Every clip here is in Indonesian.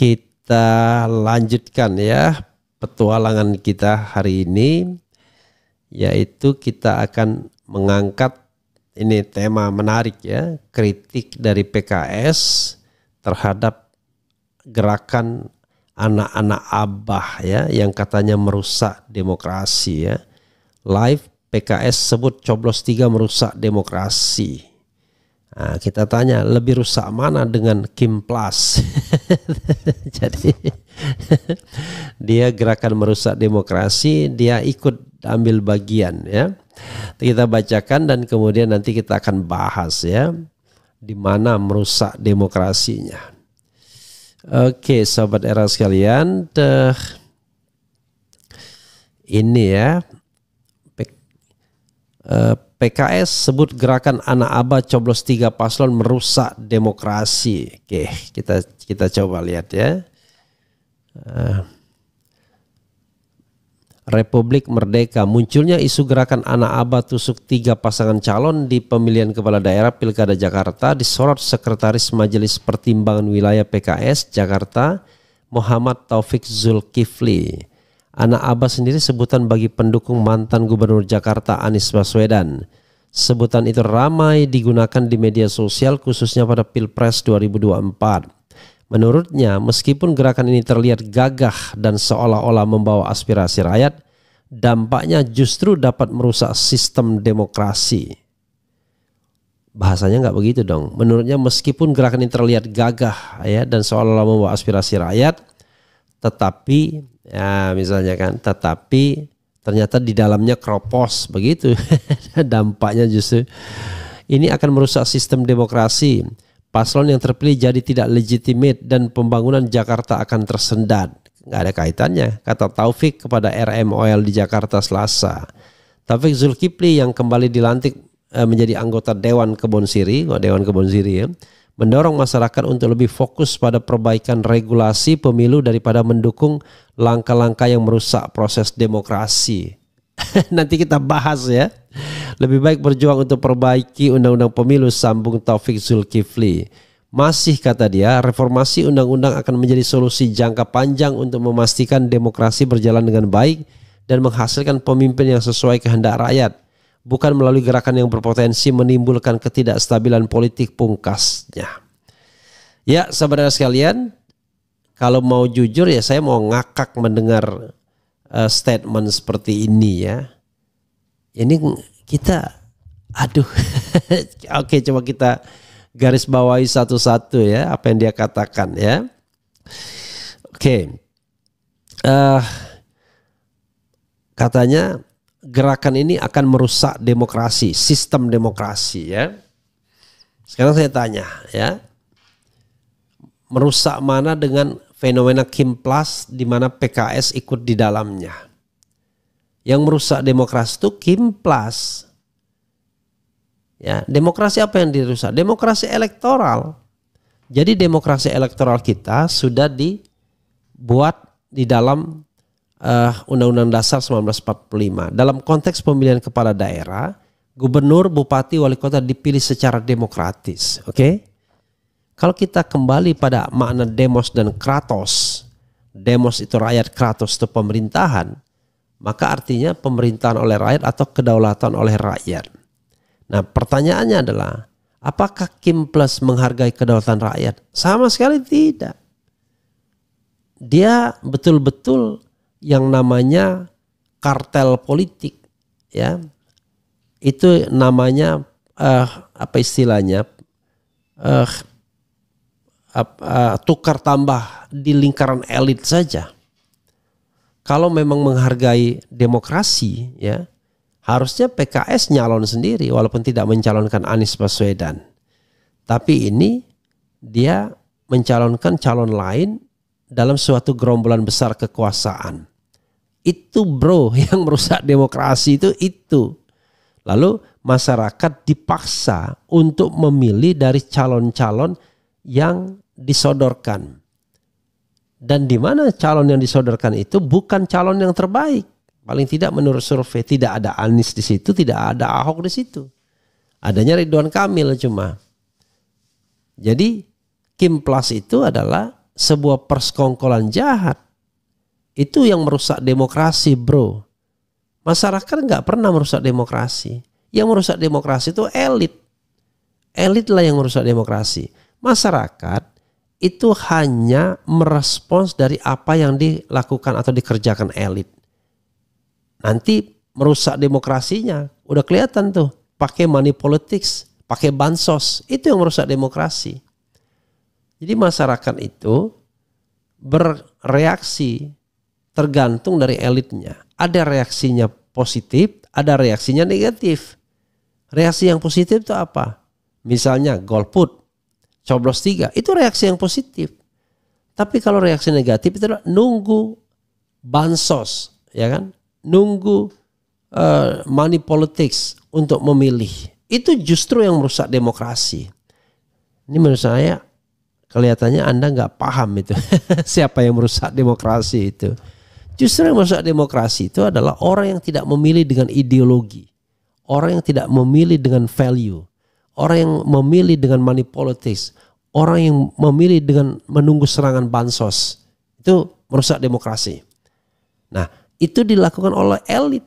Kita lanjutkan ya petualangan kita hari ini, yaitu kita akan mengangkat ini tema menarik ya, kritik dari PKS terhadap gerakan anak-anak Abah ya yang katanya merusak demokrasi ya. Live PKS sebut coblos 3 merusak demokrasi. Nah, kita tanya lebih rusak mana dengan Kim Plus? Jadi dia gerakan merusak demokrasi, dia ikut ambil bagian ya. Kita bacakan dan kemudian nanti kita akan bahas ya di mana merusak demokrasinya. Oke, sobat era sekalian, ini ya PKS sebut gerakan anak Abah coblos 3 paslon merusak demokrasi. Oke, kita coba lihat ya. Republik Merdeka, munculnya isu gerakan anak Abah tusuk 3 pasangan calon di pemilihan kepala daerah Pilkada Jakarta disorot Sekretaris Majelis Pertimbangan Wilayah PKS Jakarta Muhammad Taufik Zulkifli. Anak Abah sendiri sebutan bagi pendukung mantan Gubernur Jakarta Anies Baswedan. Sebutan itu ramai digunakan di media sosial khususnya pada Pilpres 2024. Menurutnya, meskipun gerakan ini terlihat gagah dan seolah-olah membawa aspirasi rakyat, dampaknya justru dapat merusak sistem demokrasi. Bahasanya nggak begitu dong. Menurutnya meskipun gerakan ini terlihat gagah ya dan seolah-olah membawa aspirasi rakyat, tetapi ya misalnya kan, tetapi ternyata di dalamnya kropos begitu. Dampaknya justru ini akan merusak sistem demokrasi. Paslon yang terpilih jadi tidak legitimate dan pembangunan Jakarta akan tersendat. Nggak ada kaitannya, kata Taufik kepada RM Oil di Jakarta Selasa. Taufik Zulkifli yang kembali dilantik menjadi anggota Dewan Kebon Siri, ya, mendorong masyarakat untuk lebih fokus pada perbaikan regulasi pemilu daripada mendukung langkah-langkah yang merusak proses demokrasi. Nanti kita bahas ya. Lebih baik berjuang untuk perbaiki undang-undang pemilu, sambung Taufik Zulkifli. Masih kata dia, reformasi undang-undang akan menjadi solusi jangka panjang untuk memastikan demokrasi berjalan dengan baik dan menghasilkan pemimpin yang sesuai kehendak rakyat, bukan melalui gerakan yang berpotensi menimbulkan ketidakstabilan politik, pungkasnya. Ya, saudara sekalian, kalau mau jujur ya saya mau ngakak mendengar statement seperti ini ya. Ini kita, aduh, oke, coba kita garis bawahi satu-satu ya apa yang dia katakan ya. Oke, katanya gerakan ini akan merusak demokrasi, sistem demokrasi ya. Sekarang saya tanya ya, merusak mana dengan fenomena Kim Plus di mana PKS ikut di dalamnya? Yang merusak demokrasi itu Kim Plus. Ya, demokrasi apa yang dirusak? Demokrasi elektoral. Jadi demokrasi elektoral kita sudah dibuat di dalam Undang-Undang Dasar 1945. Dalam konteks pemilihan kepala daerah, gubernur, bupati, wali kota dipilih secara demokratis. Oke? Kalau kita kembali pada makna demos dan kratos, demos itu rakyat, kratos itu pemerintahan, maka artinya pemerintahan oleh rakyat atau kedaulatan oleh rakyat. Nah, pertanyaannya adalah, apakah Kim Plus menghargai kedaulatan rakyat? Sama sekali tidak. Dia betul-betul yang namanya kartel politik, ya. Itu namanya apa istilahnya? Tukar tambah di lingkaran elit saja. Kalau memang menghargai demokrasi ya, harusnya PKS nyalon sendiri walaupun tidak mencalonkan Anies Baswedan. Tapi ini dia mencalonkan calon lain dalam suatu gerombolan besar kekuasaan. Itu bro yang merusak demokrasi itu. Lalu masyarakat dipaksa untuk memilih dari calon-calon yang disodorkan. Dan di mana calon yang disodorkan itu bukan calon yang terbaik. Paling tidak menurut survei tidak ada Anies di situ, tidak ada Ahok di situ. Adanya Ridwan Kamil cuma. Jadi Kim Plus itu adalah sebuah persekongkolan jahat. Itu yang merusak demokrasi, bro. Masyarakat nggak pernah merusak demokrasi. Yang merusak demokrasi itu elit. Elit lah yang merusak demokrasi. Masyarakat itu hanya merespons dari apa yang dilakukan atau dikerjakan elit. Nanti merusak demokrasinya udah kelihatan tuh. Pakai money politics, pakai bansos. Itu yang merusak demokrasi. Jadi masyarakat itu bereaksi tergantung dari elitnya. Ada reaksinya positif, ada reaksinya negatif. Reaksi yang positif itu apa? Misalnya golput, coblos 3, itu reaksi yang positif. Tapi kalau reaksi negatif itu adalah nunggu bansos, ya kan? Nunggu money politics untuk memilih. Itu justru yang merusak demokrasi. Ini menurut saya kelihatannya Anda nggak paham itu siapa yang merusak demokrasi itu. Justru yang merusak demokrasi itu adalah orang yang tidak memilih dengan ideologi, orang yang tidak memilih dengan value, orang yang memilih dengan money politics, orang yang memilih dengan menunggu serangan bansos. Itu merusak demokrasi. Nah, itu dilakukan oleh elit.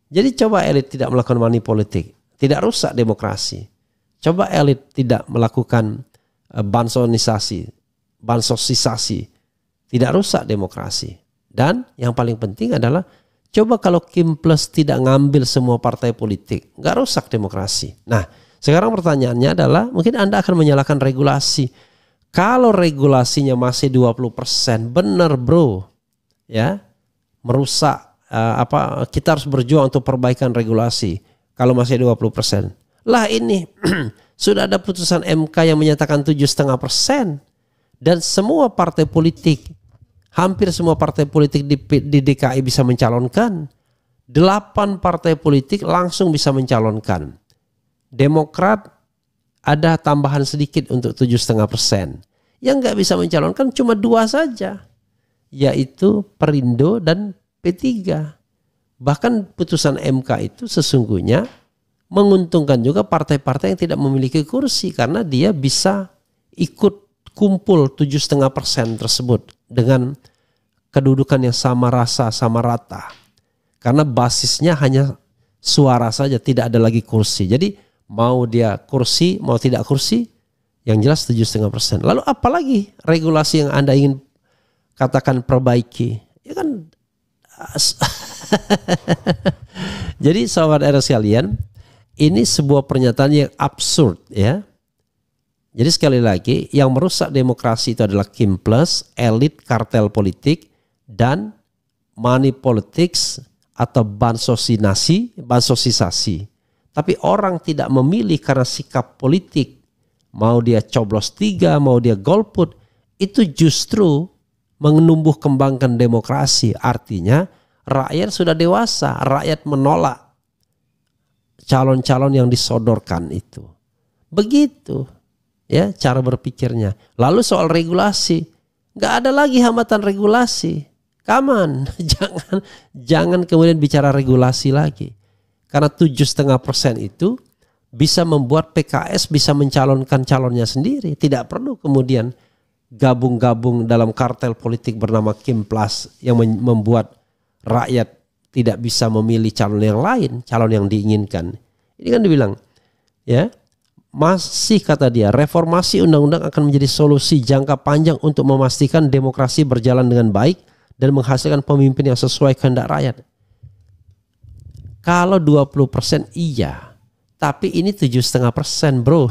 Jadi coba elit tidak melakukan money politik, tidak rusak demokrasi. Coba elit tidak melakukan bansosisasi, tidak rusak demokrasi. Dan yang paling penting adalah coba kalau Kim Plus tidak ngambil semua partai politik, nggak rusak demokrasi. Nah, sekarang pertanyaannya adalah mungkin Anda akan menyalahkan regulasi. Kalau regulasinya masih 20%, benar bro, ya merusak. Kita harus berjuang untuk perbaikan regulasi. Kalau masih 20%, lah ini sudah ada putusan MK yang menyatakan 7,5%, dan semua partai politik, hampir semua partai politik di DKI bisa mencalonkan. 8 partai politik langsung bisa mencalonkan. Demokrat ada tambahan sedikit untuk 7,5%. Yang nggak bisa mencalonkan cuma 2 saja, yaitu Perindo dan P3. Bahkan putusan MK itu sesungguhnya menguntungkan juga partai-partai yang tidak memiliki kursi, karena dia bisa ikut kumpul 7,5% tersebut dengan kedudukan yang sama rasa, sama rata. Karena basisnya hanya suara saja, tidak ada lagi kursi. Jadi mau dia kursi, mau tidak kursi, yang jelas 7,5%. Lalu apalagi regulasi yang Anda ingin katakan perbaiki? Ya kan. Jadi sahabat RS sekalian, ini sebuah pernyataan yang absurd, ya. Jadi sekali lagi, yang merusak demokrasi itu adalah Kim Plus, elit, kartel politik, dan money politics atau bansosisasi. Tapi orang tidak memilih karena sikap politik, mau dia coblos 3, mau dia golput, itu justru menumbuh kembangkan demokrasi. Artinya rakyat sudah dewasa, rakyat menolak calon-calon yang disodorkan itu. Begitu ya cara berpikirnya. Lalu soal regulasi, nggak ada lagi hambatan regulasi. Come on, jangan kemudian bicara regulasi lagi. Karena 7,5% itu bisa membuat PKS bisa mencalonkan calonnya sendiri. Tidak perlu kemudian gabung-gabung dalam kartel politik bernama Kim Plus yang membuat rakyat tidak bisa memilih calon yang lain, calon yang diinginkan. Ini kan dibilang, ya, masih kata dia, reformasi undang-undang akan menjadi solusi jangka panjang untuk memastikan demokrasi berjalan dengan baik dan menghasilkan pemimpin yang sesuai kehendak rakyat. Kalau 20% iya, tapi ini 7,5% bro.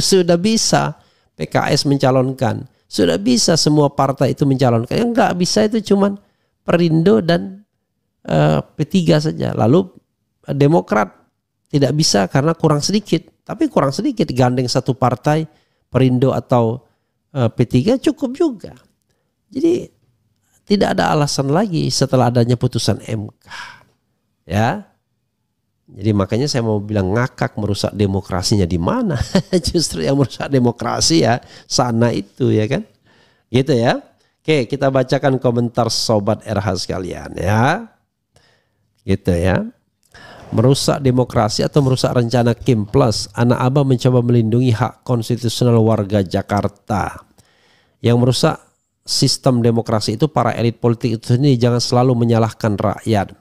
Sudah bisa PKS mencalonkan, sudah bisa semua partai itu mencalonkan. Yang nggak bisa itu cuman Perindo dan P3 saja. Lalu Demokrat tidak bisa karena kurang sedikit. Tapi kurang sedikit gandeng satu partai, Perindo atau P3 cukup juga. Jadi tidak ada alasan lagi setelah adanya putusan MK. Ya. Jadi makanya saya mau bilang ngakak merusak demokrasinya di mana? Justru yang merusak demokrasi ya sana itu, ya kan? Gitu ya. Oke, kita bacakan komentar sobat RH sekalian ya. Gitu ya. Merusak demokrasi atau merusak rencana Kim Plus, anak abah mencoba melindungi hak konstitusional warga Jakarta. Yang merusak sistem demokrasi itu para elit politik itu sendiri. Jangan selalu menyalahkan rakyat.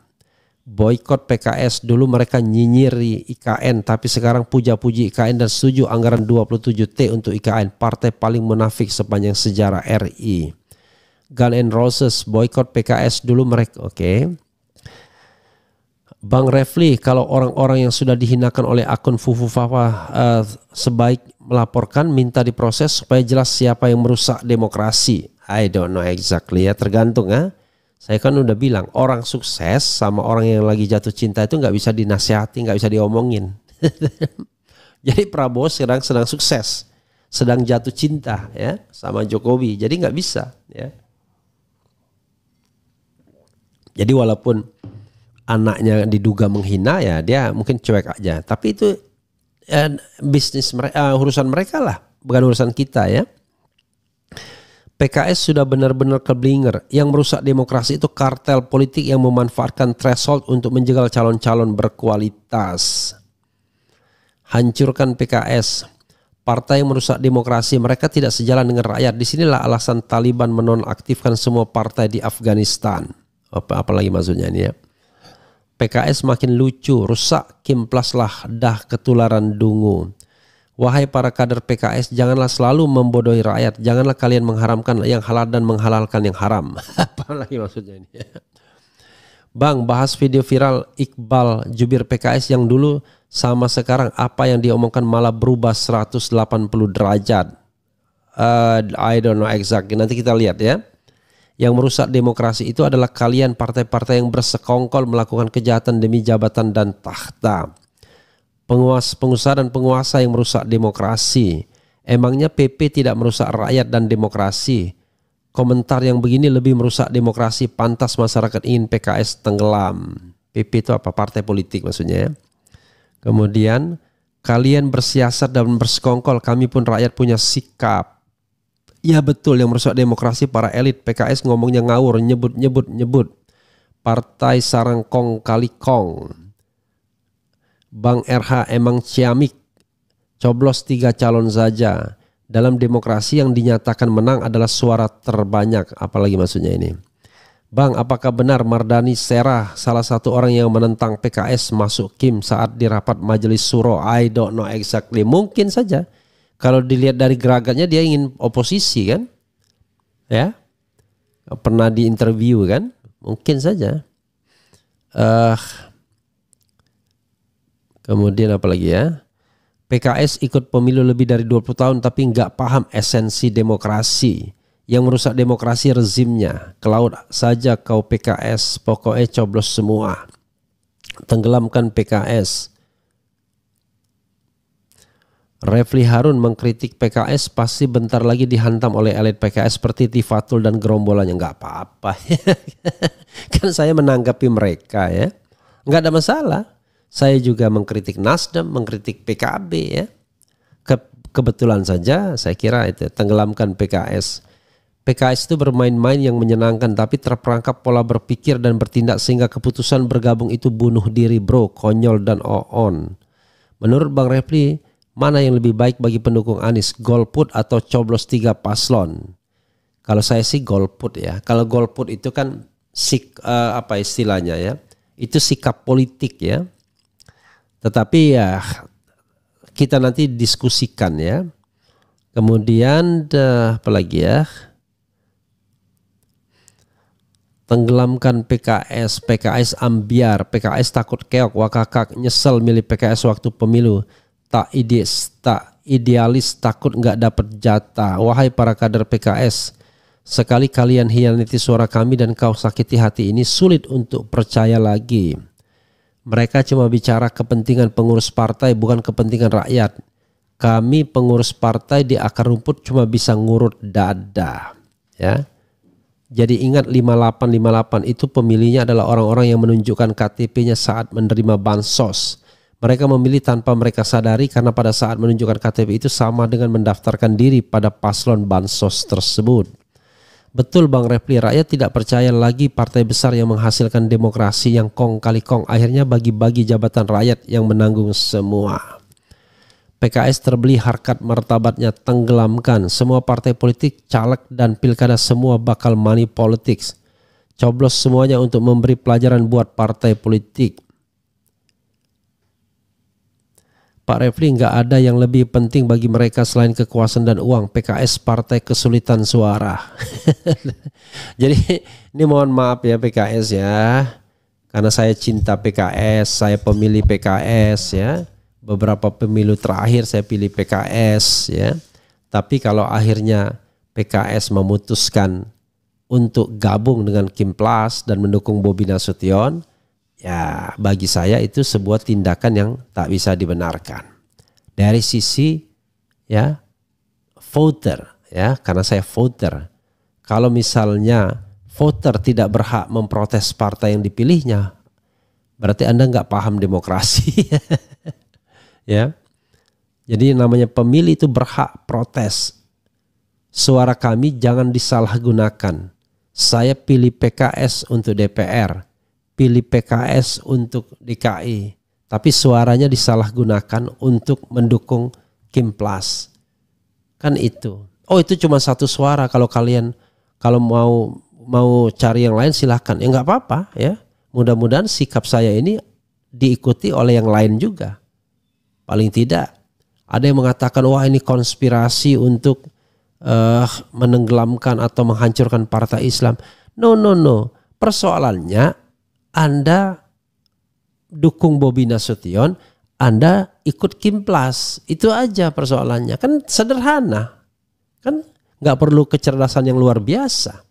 Boykot PKS, dulu mereka nyinyiri IKN, tapi sekarang puja-puji IKN dan setuju anggaran 27T untuk IKN. Partai paling munafik sepanjang sejarah RI. Guns N' Roses boykot PKS, dulu mereka Bang Refli, kalau orang-orang yang sudah dihinakan oleh akun Fufu Fafa sebaik melaporkan, minta diproses supaya jelas siapa yang merusak demokrasi. I don't know exactly ya, tergantung ya. Saya kan udah bilang orang sukses sama orang yang lagi jatuh cinta itu nggak bisa dinasihati, nggak bisa diomongin. Jadi Prabowo sedang sukses, sedang jatuh cinta ya sama Jokowi, jadi nggak bisa ya. Jadi walaupun anaknya diduga menghina ya dia mungkin cuek aja, tapi itu bisnis mereka, urusan mereka lah, bukan urusan kita ya. PKS sudah benar-benar keblinger. Yang merusak demokrasi itu kartel politik yang memanfaatkan threshold untuk menjegal calon-calon berkualitas. Hancurkan PKS. Partai yang merusak demokrasi, mereka tidak sejalan dengan rakyat. Disinilah alasan Taliban menonaktifkan semua partai di Afghanistan. Apalagi maksudnya ini ya. PKS makin lucu, rusak, kimplaslah dah ketularan dungu. Wahai para kader PKS, janganlah selalu membodohi rakyat. Janganlah kalian mengharamkan yang halal dan menghalalkan yang haram. Apalagi maksudnya ini. Bang, bahas video viral Iqbal jubir PKS yang dulu sama sekarang, apa yang dia omongkan malah berubah 180 derajat. I don't know exactly. Nanti kita lihat ya. Yang merusak demokrasi itu adalah kalian partai-partai yang bersekongkol melakukan kejahatan demi jabatan dan tahta. Pengusaha dan penguasa yang merusak demokrasi. Emangnya PP tidak merusak rakyat dan demokrasi? Komentar yang begini lebih merusak demokrasi. Pantas masyarakat ingin PKS tenggelam. PP itu apa? Partai politik maksudnya ya. Kemudian kalian bersiasat dan bersekongkol, kami pun rakyat punya sikap. Ya betul, yang merusak demokrasi para elit. PKS ngomongnya ngawur, nyebut. Partai sarangkong kali kong. Bang RH emang ciamik, coblos 3 calon saja. Dalam demokrasi yang dinyatakan menang adalah suara terbanyak. Apalagi maksudnya ini. Bang, apakah benar Mardani Serah salah satu orang yang menentang PKS masuk Kim saat di rapat majelis suro? I don't know exactly. Mungkin saja. Kalau dilihat dari gerakannya dia ingin oposisi kan? Ya. Pernah diinterview kan? Mungkin saja. Kemudian apa lagi ya? PKS ikut pemilu lebih dari 20 tahun tapi nggak paham esensi demokrasi. Yang merusak demokrasi rezimnya. Ke laut saja kau PKS, pokoknya coblos semua. Tenggelamkan PKS. Refli Harun mengkritik PKS pasti bentar lagi dihantam oleh elit PKS seperti Tifatul dan gerombolannya. Nggak apa-apa. Kan saya menanggapi mereka ya. Nggak ada masalah. Saya juga mengkritik Nasdem, mengkritik PKB ya. Kebetulan saja saya kira itu tenggelamkan PKS. PKS itu bermain-main yang menyenangkan tapi terperangkap pola berpikir dan bertindak sehingga keputusan bergabung itu bunuh diri bro, konyol dan oon. Menurut Bang Refli, mana yang lebih baik bagi pendukung Anies, golput atau coblos 3 paslon? Kalau saya sih golput ya. Kalau golput itu kan apa istilahnya ya? Itu sikap politik ya. Tetapi ya kita nanti diskusikan ya. Kemudian apa lagi ya? Tenggelamkan PKS, PKS ambiar, PKS takut keok, wakakak nyesel milih PKS waktu pemilu. Tak idealis takut nggak dapat jatah. Wahai para kader PKS, sekali kalian hianati suara kami dan kau sakiti hati ini, sulit untuk percaya lagi. Mereka cuma bicara kepentingan pengurus partai, bukan kepentingan rakyat. Kami pengurus partai di akar rumput cuma bisa ngurut dada. Ya. Jadi ingat 5858 itu pemilihnya adalah orang-orang yang menunjukkan KTP-nya saat menerima bansos. Mereka memilih tanpa mereka sadari karena pada saat menunjukkan KTP itu sama dengan mendaftarkan diri pada paslon bansos tersebut. Betul Bang Refli, rakyat tidak percaya lagi partai besar yang menghasilkan demokrasi yang kong kali kong. Akhirnya bagi-bagi jabatan rakyat yang menanggung semua. PKS terbeli, harkat martabatnya tenggelamkan. Semua partai politik, caleg dan pilkada semua bakal money politics. Coblos semuanya untuk memberi pelajaran buat partai politik. Pak Refli, nggak ada yang lebih penting bagi mereka selain kekuasaan dan uang. PKS partai kesulitan suara. Jadi ini mohon maaf ya PKS ya. Karena saya cinta PKS, saya pemilih PKS ya. Beberapa pemilu terakhir saya pilih PKS ya. Tapi kalau akhirnya PKS memutuskan untuk gabung dengan Kimplas dan mendukung Bobi Nasution, ya bagi saya itu sebuah tindakan yang tak bisa dibenarkan. Dari sisi ya voter ya, karena saya voter. Kalau misalnya voter tidak berhak memprotes partai yang dipilihnya, berarti Anda nggak paham demokrasi. Ya, jadi namanya pemilih itu berhak protes. Suara kami jangan disalahgunakan. Saya pilih PKS untuk DPR, pilih PKS untuk DKI, tapi suaranya disalahgunakan untuk mendukung Kimplas. Kan itu. Oh itu cuma satu suara. Kalau kalian mau cari yang lain silahkan. Ya nggak apa-apa ya. Mudah-mudahan sikap saya ini diikuti oleh yang lain juga. Paling tidak ada yang mengatakan wah ini konspirasi untuk menenggelamkan atau menghancurkan partai Islam. No. Persoalannya Anda dukung Bobi Nasution, Anda ikut Kimplas. Itu aja persoalannya. Kan sederhana. Kan nggak perlu kecerdasan yang luar biasa.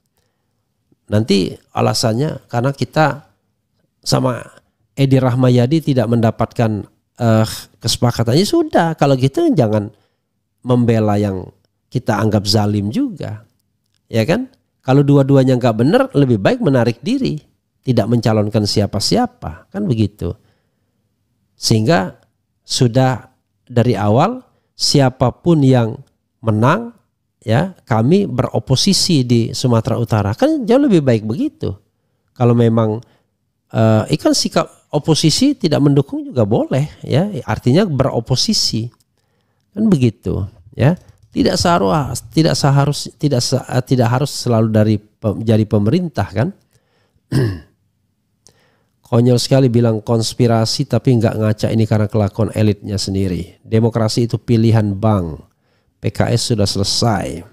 Nanti alasannya karena kita sama Edi Rahmayadi tidak mendapatkan kesepakatannya, sudah kalau gitu jangan membela yang kita anggap zalim juga, ya kan? Kalau dua-duanya nggak benar, lebih baik menarik diri, tidak mencalonkan siapa-siapa, kan begitu. Sehingga sudah dari awal siapapun yang menang, ya kami beroposisi di Sumatera Utara, kan jauh lebih baik begitu. Kalau memang ikan sikap oposisi tidak mendukung juga boleh ya, artinya beroposisi kan begitu ya. Tidak harus selalu jadi pemerintah kan. Konyol sekali bilang konspirasi tapi nggak ngaca ini karena kelakuan elitnya sendiri. Demokrasi itu pilihan bank. PKS sudah selesai.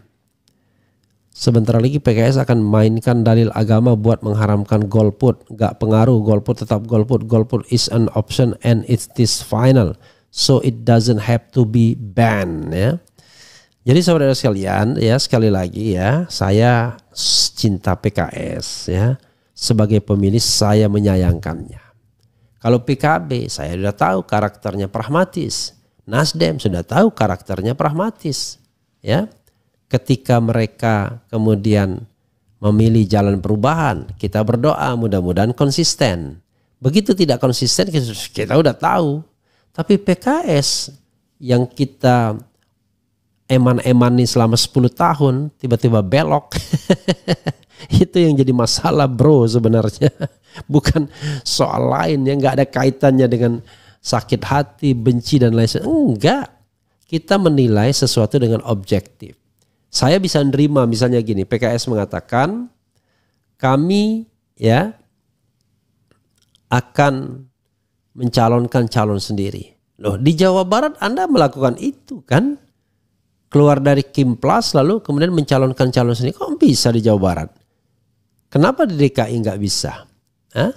Sebentar lagi PKS akan mainkan dalil agama buat mengharamkan golput. Gak pengaruh, golput tetap golput. Golput is an option and it is final. So it doesn't have to be banned ya. Jadi saudara sekalian ya, sekali lagi ya, saya cinta PKS ya. Sebagai pemilih saya menyayangkannya. Kalau PKB saya sudah tahu karakternya pragmatis. Nasdem sudah tahu karakternya pragmatis ya. Ketika mereka kemudian memilih jalan perubahan, kita berdoa mudah-mudahan konsisten. Begitu tidak konsisten kita udah tahu. Tapi PKS yang kita eman-emani selama 10 tahun tiba-tiba belok. Itu yang jadi masalah bro sebenarnya. Bukan soal lain yang nggak ada kaitannya dengan sakit hati, benci dan lain sebagainya. Enggak. Kita menilai sesuatu dengan objektif. Saya bisa nerima misalnya gini, PKS mengatakan kami ya akan mencalonkan calon sendiri. Loh, di Jawa Barat Anda melakukan itu kan? Keluar dari Kimplas lalu kemudian mencalonkan calon sendiri. Kok bisa di Jawa Barat? Kenapa di DKI nggak bisa? Hah?